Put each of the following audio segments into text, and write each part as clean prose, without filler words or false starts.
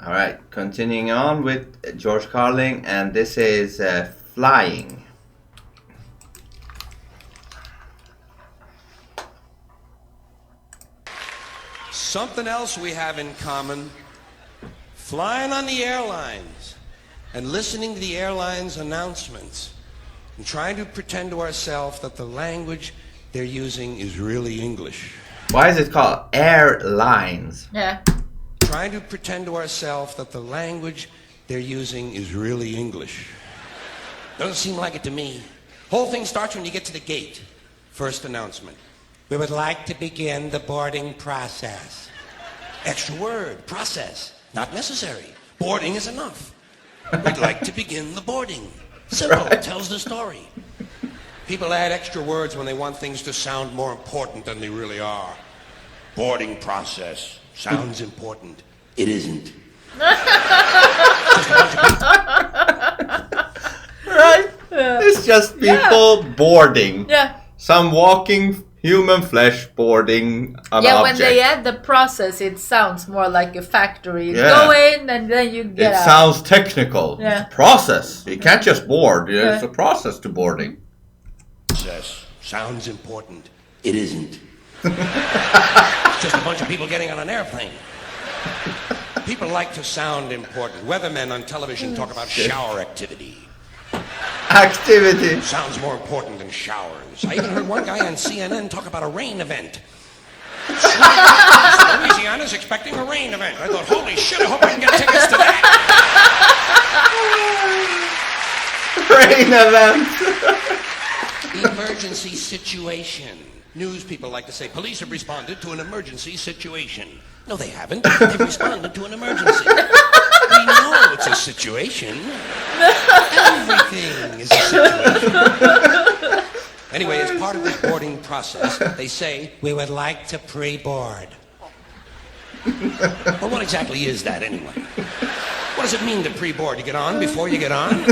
All right, continuing on with George Carlin, and this is flying. Something else we have in common, flying on the airlines and listening to the airlines' announcements and trying to pretend to ourselves that the language they're using is really English. Why is it called airlines? Yeah. Trying to pretend to ourselves that the language they're using is really English. Doesn't seem like it to me. Whole thing starts when you get to the gate. First announcement. We would like to begin the boarding process. Extra word, process. Not necessary. Boarding is enough. We'd like to begin the boarding. Simple, right. Tells the story. People add extra words when they want things to sound more important than they really are. Boarding process. Sounds important. It isn't. Right? Yeah. It's just people boarding. Yeah. Some walking human flesh boarding an object. When they add the process, it sounds more like a factory. You yeah. go in and then you get out. It sounds technical. Yeah. It's a process. You can't just board. Yeah. It's a process to boarding. Process. Sounds important. It isn't. It's just a bunch of people getting on an airplane. People like to sound important. Weathermen on television talk about shower activity. Activity. Sounds more important than showers. I even heard one guy on CNN talk about a rain event. Louisiana's expecting a rain event. I thought, holy shit, I hope I can get tickets to that. Rain event. Emergency situation. News people like to say, police have responded to an emergency situation. No, they haven't. They've responded to an emergency. We know it's a situation. Everything is a situation. Anyway, as part of this boarding process, they say, we would like to pre-board. Well, what exactly is that anyway? What does it mean to pre-board? You get on before you get on?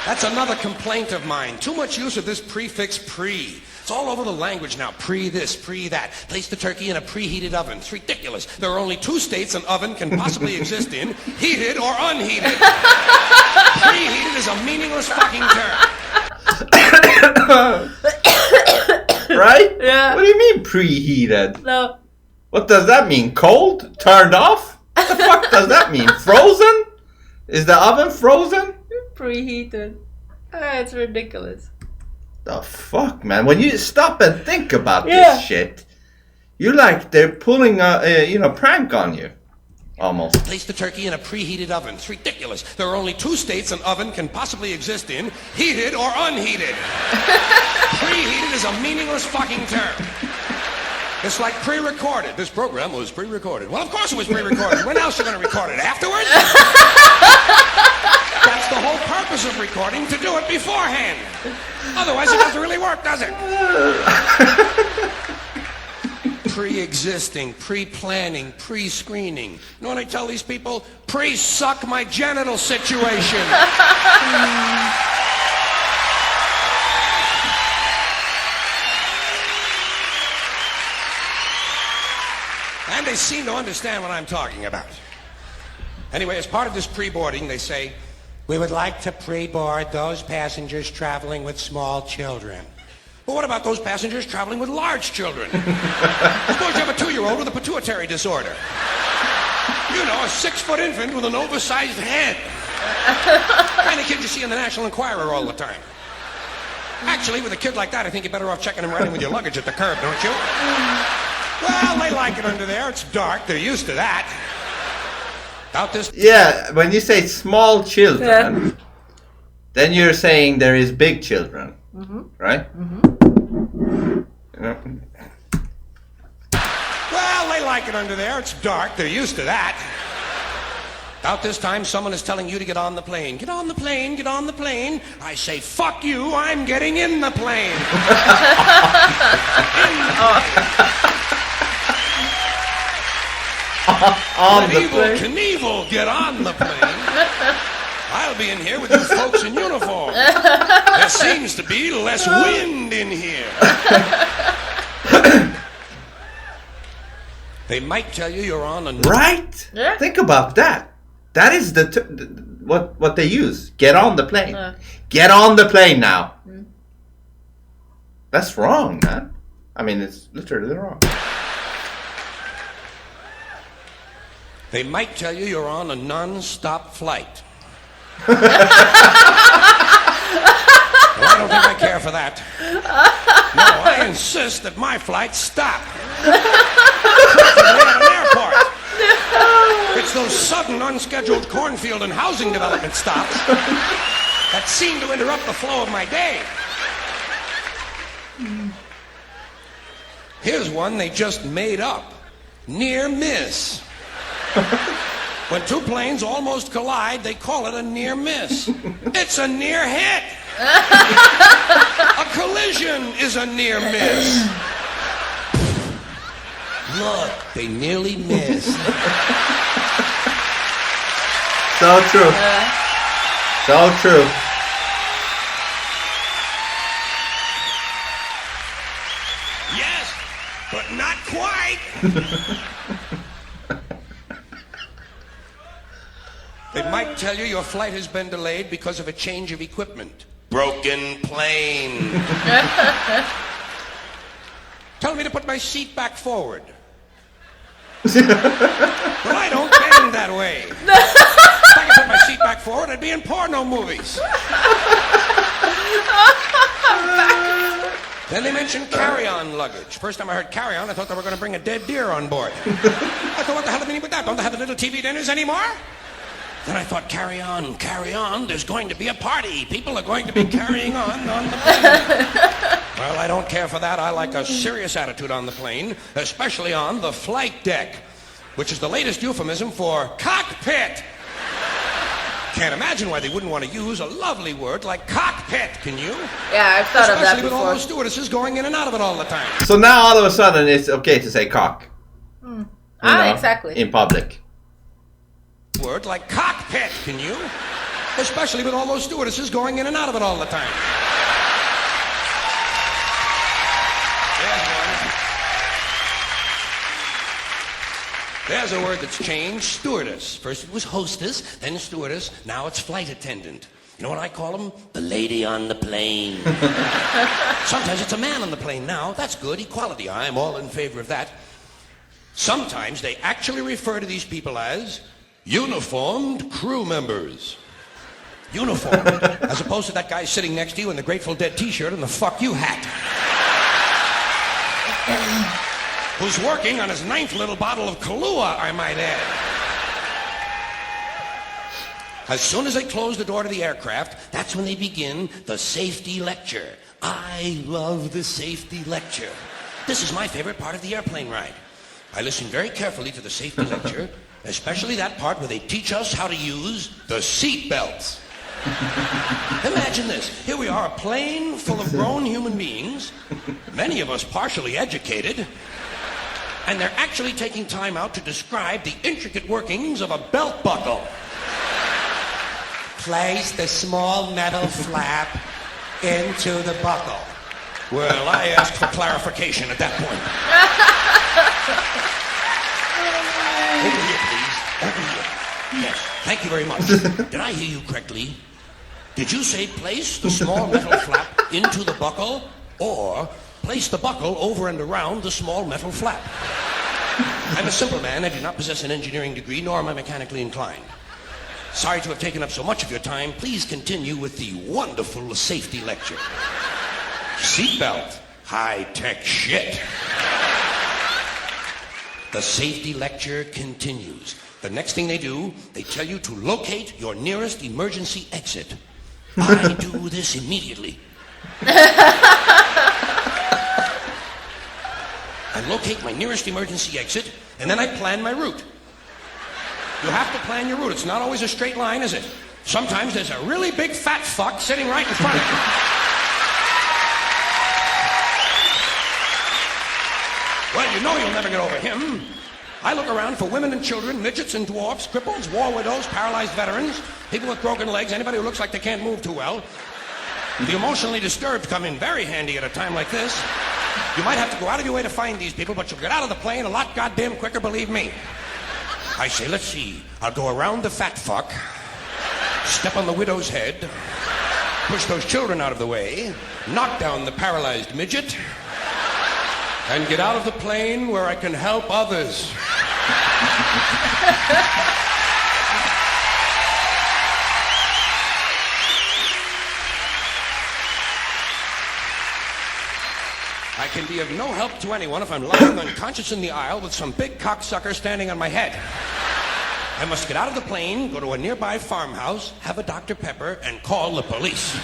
That's another complaint of mine. Too much use of this prefix pre. It's all over the language now. Pre this, pre that. Place the turkey in a preheated oven. It's ridiculous. There are only two states an oven can possibly exist in, heated or unheated. Preheated is a meaningless fucking term. Right? Yeah. What do you mean preheated? No. What does that mean? Cold? Turned off? What the fuck does that mean? Frozen? Is the oven frozen? Preheated. It's ridiculous. The fuck, man? When you stop and think about this shit, you like they're pulling a prank on you, almost. Place the turkey in a preheated oven. It's ridiculous. There are only two states an oven can possibly exist in: heated or unheated. Preheated is a meaningless fucking term. It's like pre-recorded. This program was pre-recorded. Well, of course it was pre-recorded. When else are you going to record it? Afterwards? That's the whole purpose of recording, to do it beforehand. Otherwise, it doesn't really work, does it? Pre-existing, pre-planning, pre-screening. You know what I tell these people? Pre-suck my genital situation. And they seem to understand what I'm talking about. Anyway, as part of this pre-boarding, they say, we would like to pre-board those passengers traveling with small children. But what about those passengers traveling with large children? Suppose you have a 2-year-old with a pituitary disorder. You know, a 6-foot infant with an oversized head. Kind of kid you see in the National Enquirer all the time. Actually, with a kid like that, I think you're better off checking him right in with your luggage at the curb, don't you? Well, they like it under there. It's dark. They're used to that. Out this. Yeah, when you say small children, then you're saying there is big children, right? Yeah. Well, they like it under there. It's dark. They're used to that. About this time, someone is telling you to get on the plane. Get on the plane, get on the plane. I say, fuck you, I'm getting in the plane. In the plane. On the Evel plane. Knievel, get on the plane. I'll be in here with you folks in uniform. There seems to be less wind in here. They might tell you you're on a... Right? Yeah. Think about that. That is what they use. Get on the plane. Get on the plane now. That's wrong, man. I mean, it's literally wrong. They might tell you you're on a non-stop flight. Well, I don't think I care for that. No, I insist that my flights stop. At an airport. It's those sudden, unscheduled cornfield and housing development stops that seem to interrupt the flow of my day. Here's one they just made up. Near miss. When two planes almost collide, they call it a near miss. It's a near hit. A collision is a near miss. Look, they nearly missed. So true. So true. Yes, but not quite. They might tell you your flight has been delayed because of a change of equipment. Broken plane. Tell me to put my seat back forward. But I don't bend that way. If I could put my seat back forward, I'd be in porno movies. Then they mentioned carry-on luggage. First time I heard carry-on, I thought they were going to bring a dead deer on board. I thought, what the hell do they mean with that? Don't they have the little TV dinners anymore? Then I thought, carry on, there's going to be a party. People are going to be carrying on the plane. Well, I don't care for that. I like a serious attitude on the plane, especially on the flight deck, which is the latest euphemism for cockpit. Can't imagine why they wouldn't want to use a lovely word like cockpit, can you? Yeah, I've thought of that Especially with all before. those stewardesses going in and out of it all the time. So now all of a sudden it's okay to say cock. You know, Exactly. in public. Word like cockpit, can you? Especially with all those stewardesses going in and out of it all the time. There's a word that's changed, stewardess. First it was hostess, then stewardess, now it's flight attendant. You know what I call them? The lady on the plane. Sometimes it's a man on the plane now. That's good, equality. I'm all in favor of that. Sometimes they actually refer to these people as uniformed crew members. Uniformed, as opposed to that guy sitting next to you in the Grateful Dead t-shirt and the fuck you hat. Who's working on his 9th little bottle of Kahlua, I might add. As soon as they close the door to the aircraft, that's when they begin the safety lecture. I love the safety lecture. This is my favorite part of the airplane ride. I listen very carefully to the safety lecture, especially that part where they teach us how to use the seat belts. Imagine this. Here we are, a plane full of grown human beings, many of us partially educated, and they're actually taking time out to describe the intricate workings of a belt buckle. Place the small metal flap into the buckle. Well, I asked for clarification at that point. Over here, please. Over here. Yes, thank you very much. Did I hear you correctly? Did you say place the small metal flap into the buckle, or place the buckle over and around the small metal flap? I'm a simple man. I do not possess an engineering degree, nor am I mechanically inclined. Sorry to have taken up so much of your time. Please continue with the wonderful safety lecture. Seatbelt. High-tech shit. The safety lecture continues. The next thing they do, they tell you to locate your nearest emergency exit. I do this immediately. I locate my nearest emergency exit, and then I plan my route. You have to plan your route. It's not always a straight line, is it? Sometimes there's a really big fat fuck sitting right in front of you. Well, you know you'll never get over him. I look around for women and children, midgets and dwarfs, cripples, war widows, paralyzed veterans, people with broken legs, anybody who looks like they can't move too well. The emotionally disturbed come in very handy at a time like this. You might have to go out of your way to find these people, but you'll get out of the plane a lot goddamn quicker, believe me. I say, let's see. I'll go around the fat fuck, step on the widow's head, push those children out of the way, knock down the paralyzed midget, and get out of the plane where I can help others. I can be of no help to anyone if I'm lying unconscious in the aisle with some big cocksucker standing on my head. I must get out of the plane, go to a nearby farmhouse, have a Dr. Pepper, and call the police.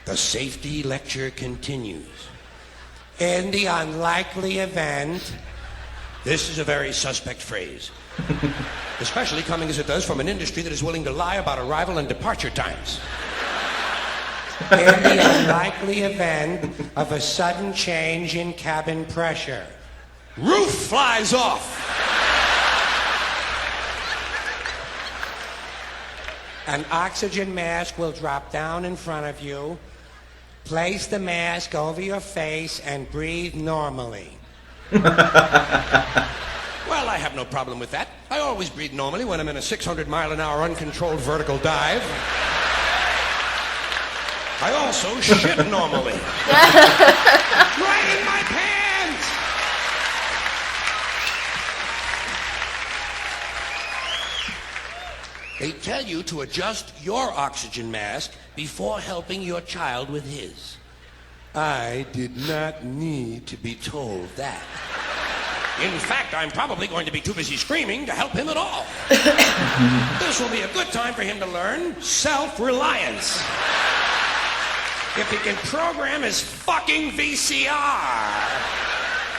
The safety lecture continues. In the unlikely event, this is a very suspect phrase, especially coming as it does from an industry that is willing to lie about arrival and departure times. In the unlikely event of a sudden change in cabin pressure, roof flies off. An oxygen mask will drop down in front of you. Place the mask over your face and breathe normally. Well, I have no problem with that. I always breathe normally when I'm in a 600-mile-an-hour uncontrolled vertical dive. I also shit normally. Right in my pants! They tell you to adjust your oxygen mask before helping your child with his. I did not need to be told that. In fact, I'm probably going to be too busy screaming to help him at all. This will be a good time for him to learn self-reliance. If he can program his fucking VCR,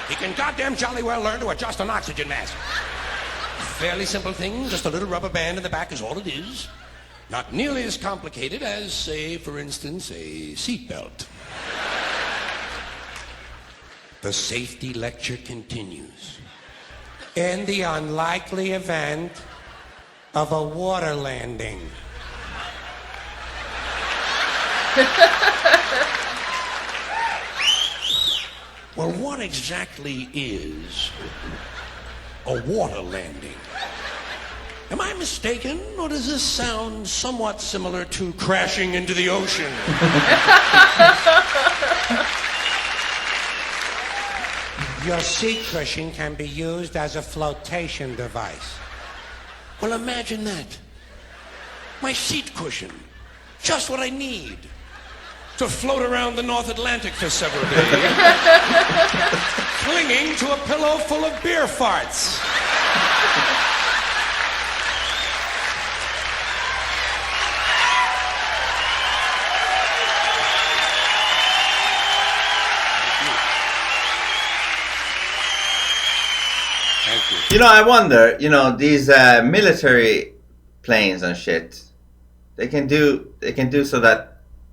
he can goddamn jolly well learn to adjust an oxygen mask. Fairly simple thing, just a little rubber band in the back is all it is. Not nearly as complicated as, say, for instance, a seatbelt. The safety lecture continues. In the unlikely event of a water landing. Well, what exactly is a water landing? Am I mistaken, or does this sound somewhat similar to crashing into the ocean? Your seat cushion can be used as a flotation device. Well, imagine that. My seat cushion. Just what I need to float around the North Atlantic for several days, clinging to a pillow full of beer farts. Thank you. You know, I wonder, these military planes and shit, they can do so that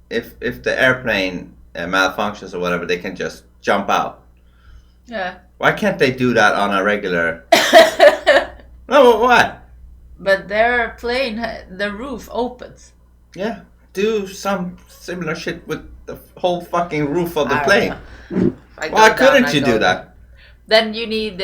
if the airplane malfunctions or whatever, they can just jump out. Yeah. Why can't they do that on a regular? No, what? But their plane, the roof opens. Yeah, do some similar shit with the whole fucking roof of the plane. Why couldn't you do that? Then you need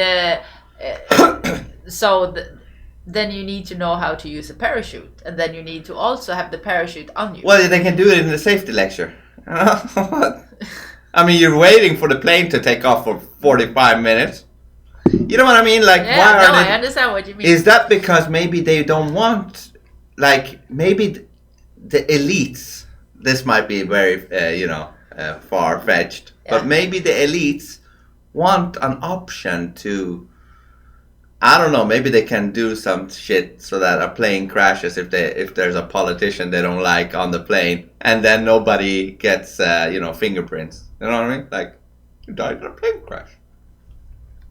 then you need to know how to use a parachute, and then you need to also have the parachute on you. Well, they can do it in the safety lecture. I mean, you're waiting for the plane to take off for 45 minutes. You know what I mean? Like, yeah, I understand what you mean. Is that because maybe they don't want, maybe the elites? This might be very, far-fetched, but maybe the elites want an option to. I don't know. Maybe they can do some shit so that a plane crashes if there's a politician they don't like on the plane, and then nobody gets fingerprints. You know what I mean? Like, you died in a plane crash.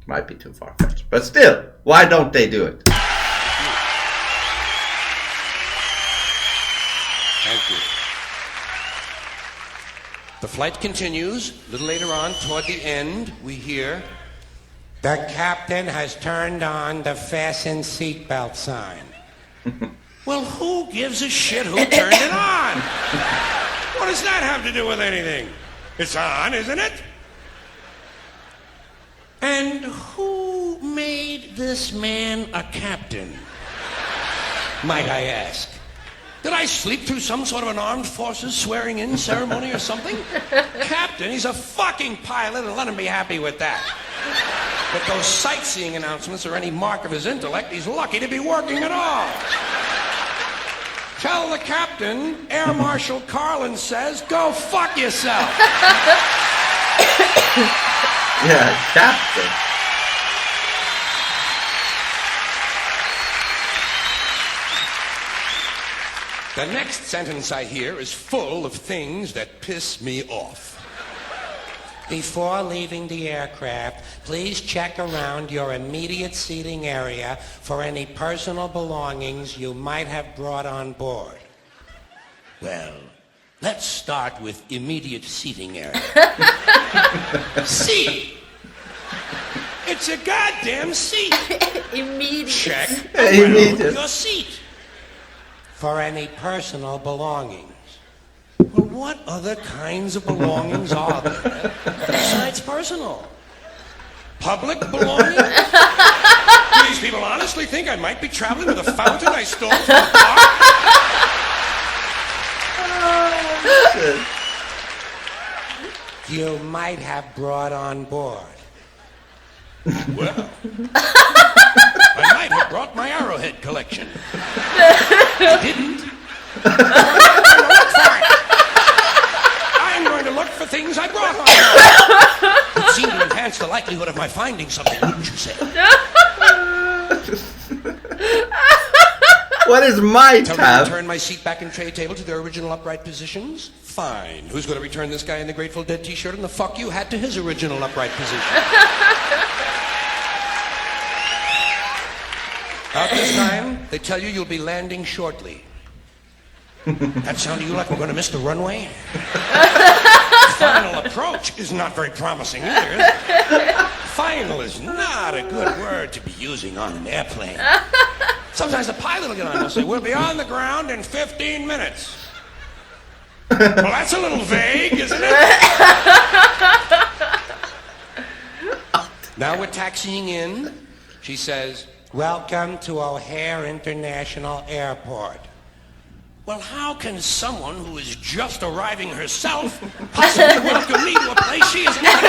Might be too far-fetched, but still, why don't they do it? Thank you. The flight continues. A little later on, toward the end, we hear, "The captain has turned on the fasten seatbelt sign." Well, who gives a shit who turned it on? What does that have to do with anything? It's on, isn't it? And who made this man a captain, might I ask? Did I sleep through some sort of an armed forces swearing-in ceremony or something? Captain, he's a fucking pilot, and let him be happy with that. But those sightseeing announcements are any mark of his intellect, he's lucky to be working at all. Tell the captain, Air Marshal Carlin says, go fuck yourself. Yeah, captain. The next sentence I hear is full of things that piss me off. Before leaving the aircraft, please check around your immediate seating area for any personal belongings you might have brought on board. Well, let's start with immediate seating area. Seat! It's a goddamn seat! Immediate. Check Immediate. around your seat for any personal belongings. Well, what other kinds of belongings are there besides personal? Public belongings? Do these people honestly think I might be traveling with a fountain I stole from the park? You might have brought on board. Well, I might have brought my arrowhead collection. I didn't. I'm going to look for things I brought on board. It seemed to enhance the likelihood of my finding something, wouldn't you say? What is my Tell me to tab? return my seat back and tray table to their original upright positions? Fine. Who's going to return this guy in the Grateful Dead t-shirt and the fuck you hat to his original upright position? About this time, they tell you you'll be landing shortly. That sound to you like we're going to miss the runway? Final approach is not very promising either. Final is not a good word to be using on an airplane. Sometimes the pilot will get on and say, we'll be on the ground in 15 minutes. Well, that's a little vague, isn't it? Now we're taxiing in. She says, welcome to O'Hare International Airport. Well, how can someone who is just arriving herself possibly welcome me to a place she is not?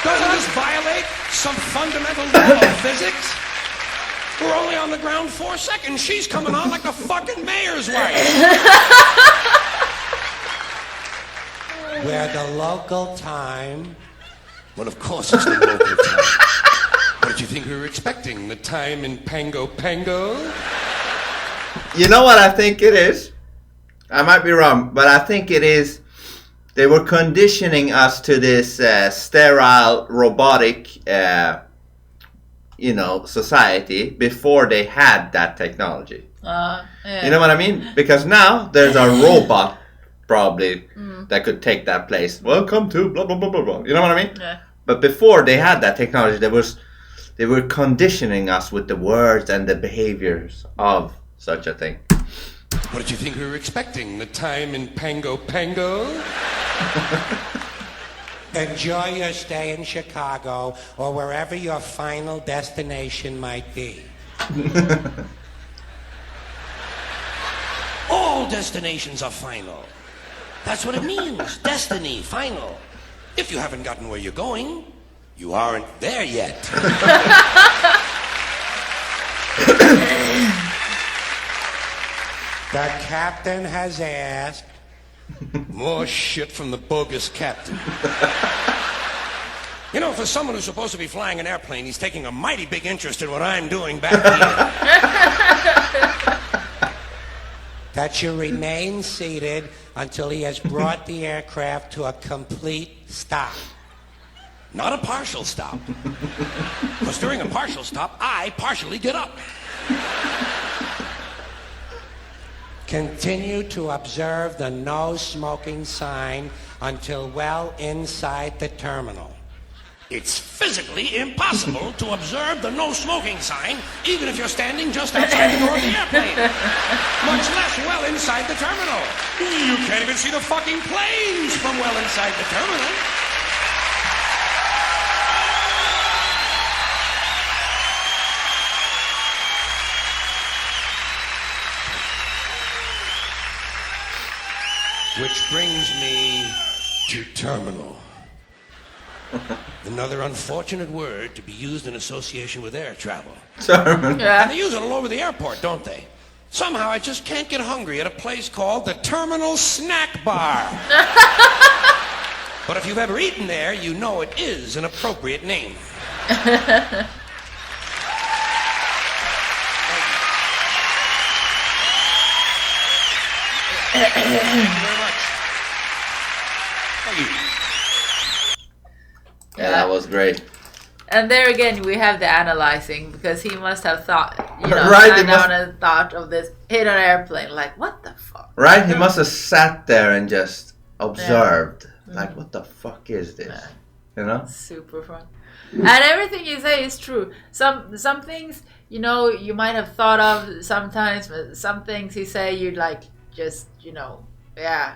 Doesn't this violate some fundamental law of physics? We're only on the ground 4 seconds. She's coming on like the fucking mayor's wife. Where the local time... Well, of course it's the local time. What did you think we were expecting? The time in Pango Pango? You know what I think it is? I might be wrong, but I think it is. They were conditioning us to this sterile, robotic, society before they had that technology. Yeah. You know what I mean? Because now there's a robot probably that could take that place. Welcome to blah blah blah blah blah. You know what I mean? Yeah. But before they had that technology, they were conditioning us with the words and the behaviors of such a thing. What did you think we were expecting? The time in Pango Pango? Enjoy your stay in Chicago or wherever your final destination might be. All destinations are final. That's what it means. Destiny, final. If you haven't gotten where you're going, you aren't there yet. The captain has asked. More shit from the bogus captain. You know, for someone who's supposed to be flying an airplane, he's taking a mighty big interest in what I'm doing back here. That you remain seated until he has brought the aircraft to a complete stop. Not a partial stop. Because during a partial stop, I partially get up. Continue to observe the no smoking sign until well inside the terminal. It's physically impossible to observe the no smoking sign, even if you're standing just outside the door of the airplane. Much less well inside the terminal. You can't even see the fucking planes from well inside the terminal. Which brings me to terminal. Another unfortunate word to be used in association with air travel. Terminal. Yeah. And they use it all over the airport, don't they? Somehow I just can't get hungry at a place called the Terminal Snack Bar. But if you've ever eaten there, you know it is an appropriate name. Thank you very much. Thank you. Yeah, that was great. And there again, we have the analyzing, because he must have thought, Right, sat down and thought of this, hit an airplane, like, what the fuck? Right? He must have sat there and just observed. Like, what the fuck is this? Yeah. You know? Super fun. And everything you say is true. Some things, you might have thought of sometimes, but some things he say, you'd like, just, yeah,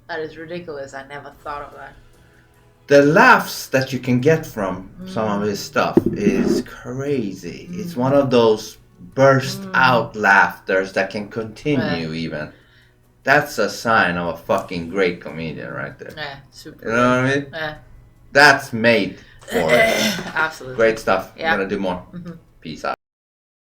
that is ridiculous. I never thought of that. The laughs that you can get from some of his stuff is crazy. It's one of those burst out laughters that can continue even. That's a sign of a fucking great comedian right there. Yeah, super. You know what I mean? Yeah. That's made for it. Absolutely. Great stuff. Yeah. I'm gonna do more. Peace out.